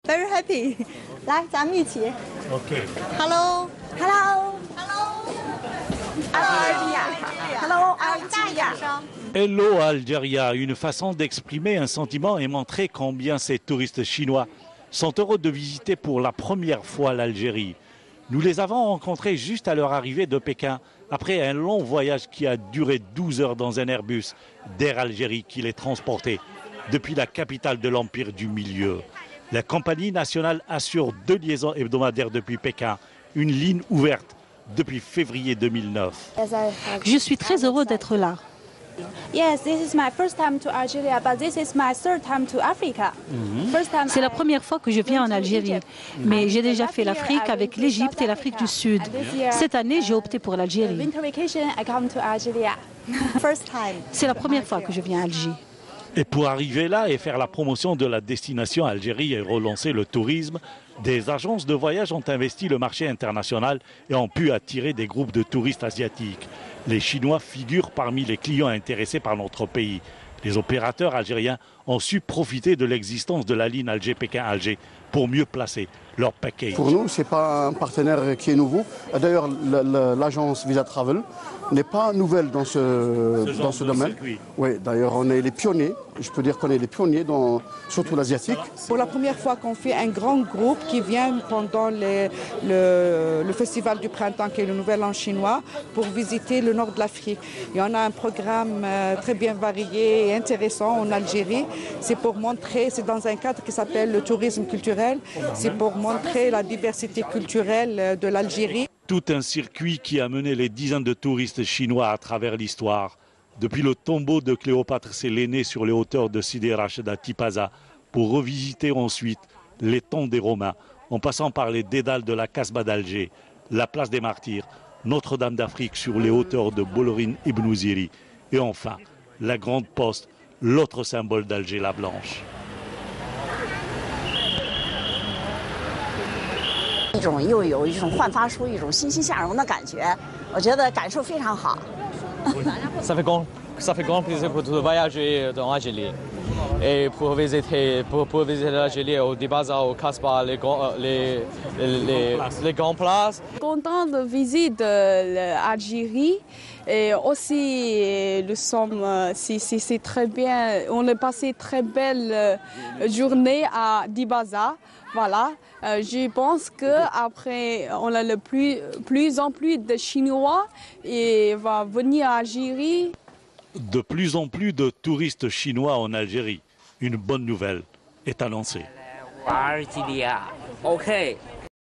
Very happy. 来，咱们一起。OK. Hello. Hello. Hello. Algeria. Hello Algeria, une façon d'exprimer un sentiment et montrer combien ces touristes chinois sont heureux de visiter pour la première fois l'Algérie. Nous les avons rencontrés juste à leur arrivée de Pékin, après un long voyage qui a duré 12 heures dans un Airbus d'Air Algérie qui les transportait depuis la capitale de l'Empire du Milieu. La compagnie nationale assure 2 liaisons hebdomadaires depuis Pékin, une ligne ouverte depuis février 2009. Je suis très heureux d'être là. Yes, this is my first time to Algeria, but this is my third time to Africa. C'est la première fois que je viens en Algérie, mais j'ai déjà fait l'Afrique avec l'Égypte et l'Afrique du Sud. Cette année, j'ai opté pour l'Algérie. Winter vacation, I come to Algeria. First time. C'est la première fois que je viens à Alger. Et pour arriver là et faire la promotion de la destination Algérie et relancer le tourisme, des agences de voyage ont investi le marché international et ont pu attirer des groupes de touristes asiatiques. Les Chinois figurent parmi les clients intéressés par notre pays. Les opérateurs algériens ont su profiter de l'existence de la ligne Alger-Pékin-Alger pour mieux placer leur package. Pour nous, ce n'est pas un partenaire qui est nouveau. D'ailleurs, l'agence Visa Travel n'est pas nouvelle dans ce domaine. Oui, d'ailleurs, on est les pionniers. Je peux dire qu'on est les pionniers, surtout l'asiatique. Pour la première fois qu'on fait un grand groupe qui vient pendant le festival du printemps, qui est le Nouvel An chinois, pour visiter le nord de l'Afrique. Et on a un programme très bien varié et intéressant en Algérie. C'est pour montrer, c'est dans un cadre qui s'appelle le tourisme culturel. C'est pour montrer la diversité culturelle de l'Algérie. Tout un circuit qui a mené les dizaines de touristes chinois à travers l'histoire. Depuis le tombeau de Cléopâtre Sélénée sur les hauteurs de Sidi Rachid à Tipaza, pour revisiter ensuite les tombes des Romains, en passant par les dédales de la Casbah d'Alger, la place des Martyrs, Notre-Dame d'Afrique sur les hauteurs de Bolorin Ibn Ziri, et enfin la Grande Poste, l'autre symbole d'Alger, la Blanche. 又有一种焕发出一种欣欣向荣的感觉，我觉得感受非常好。Ça fait grand plaisir pour voyager dans l'Algérie et pour visiter l'Algérie au Tipaza, au Casbah, les grandes places. Content de visiter l'Algérie et aussi c'est très bien. On a passé très belle journée à Tipaza. Voilà, je pense qu'après, on a plus en plus de Chinois et va venir à Algérie. De plus en plus de touristes chinois en Algérie. Une bonne nouvelle est annoncée. Algeria, OK.